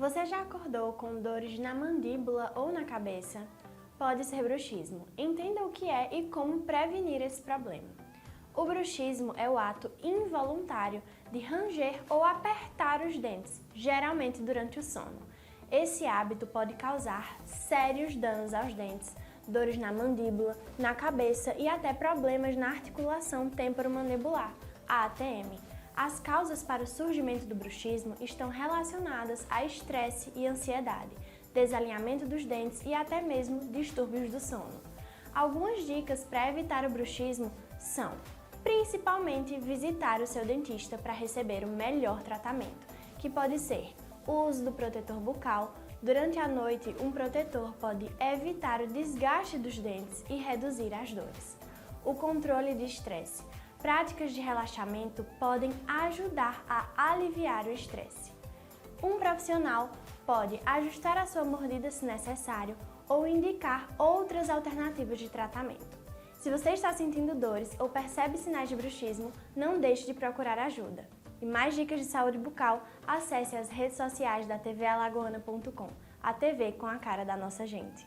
Você já acordou com dores na mandíbula ou na cabeça? Pode ser bruxismo. Entenda o que é e como prevenir esse problema. O bruxismo é o ato involuntário de ranger ou apertar os dentes, geralmente durante o sono. Esse hábito pode causar sérios danos aos dentes, dores na mandíbula, na cabeça e até problemas na articulação temporomandibular, a ATM. As causas para o surgimento do bruxismo estão relacionadas a estresse e ansiedade, desalinhamento dos dentes e até mesmo distúrbios do sono. Algumas dicas para evitar o bruxismo são, principalmente, visitar o seu dentista para receber o melhor tratamento, que pode ser o uso do protetor bucal. Durante a noite, um protetor pode evitar o desgaste dos dentes e reduzir as dores. O controle de estresse. Práticas de relaxamento podem ajudar a aliviar o estresse. Um profissional pode ajustar a sua mordida se necessário ou indicar outras alternativas de tratamento. Se você está sentindo dores ou percebe sinais de bruxismo, não deixe de procurar ajuda. E mais dicas de saúde bucal, acesse as redes sociais da tvalagoana.com, a TV com a cara da nossa gente.